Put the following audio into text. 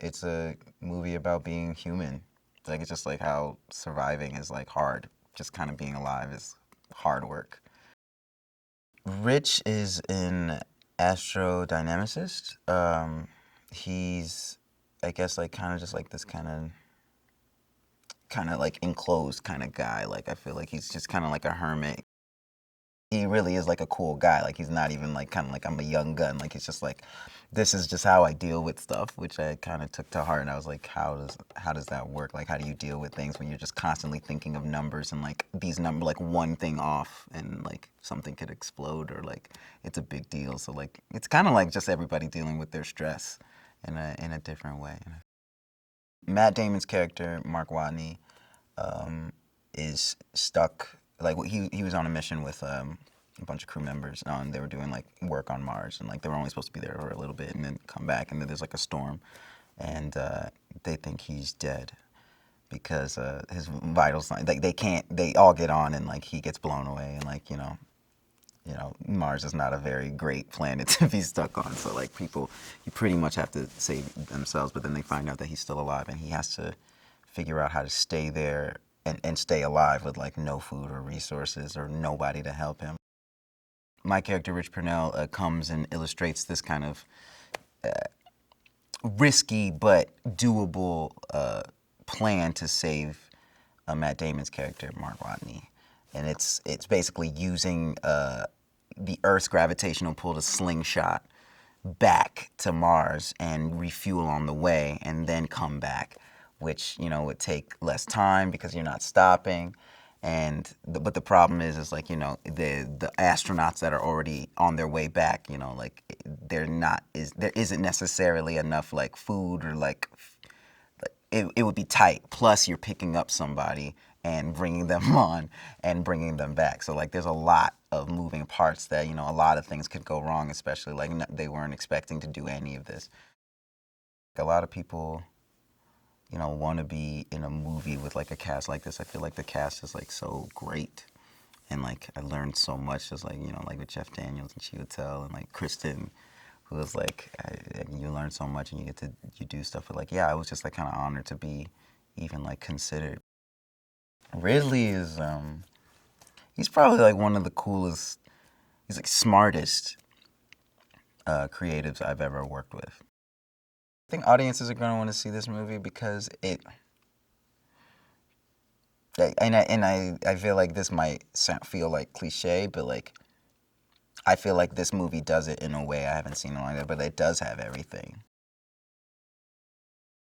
it's a movie about being human. Like, it's just like how surviving is like hard. Just kind of being alive is hard work. Rich is an astrodynamicist. He's, I guess, like kind of just like this kind of like enclosed kind of guy. Like, I feel like he's just kind of like a hermit. He really is like a cool guy. Like, he's not even like kind of like I'm a young gun. Like, he's just like, this is just how I deal with stuff, which I kind of took to heart. And I was like, how does that work? Like, how do you deal with things when you're just constantly thinking of numbers and like these number like one thing off and like something could explode or like it's a big deal. So like it's kind of like just everybody dealing with their stress in a different way. Matt Damon's character, Mark Watney, is stuck. Like he was on a mission with a bunch of crew members. They were doing like work on Mars, and like they were only supposed to be there for a little bit and then come back. And then there's like a storm, and they think he's dead because his vitals like they can't. They all get on, and like he gets blown away, and like Mars is not a very great planet to be stuck on. So like people, you pretty much have to save themselves. But then they find out that he's still alive, and he has to figure out how to stay there and stay alive with like no food or resources or nobody to help him. My character, Rich Purnell, comes and illustrates this kind of risky but doable plan to save Matt Damon's character, Mark Watney. And it's basically using the Earth's gravitational pull to slingshot back to Mars and refuel on the way and then come back, which, would take less time because you're not stopping. But the problem is like, the astronauts that are already on their way back, like there isn't necessarily enough like food or like it would be tight. Plus you're picking up somebody and bringing them on and bringing them back. So like there's a lot of moving parts that, a lot of things could go wrong, especially like they weren't expecting to do any of this. A lot of people, want to be in a movie with like a cast like this. I feel like the cast is like so great. And like I learned so much just like, like with Jeff Daniels and Chiwetel and like Kristen, who was like, you learn so much and you do stuff. But like, yeah, I was just like kind of honored to be even like considered. Ridley is, he's probably like one of the coolest, he's like smartest creatives I've ever worked with. I think audiences are going to want to see this movie because I feel like this might feel like cliche, but like I feel like this movie does it in a way I haven't seen in a long time, but it does have everything.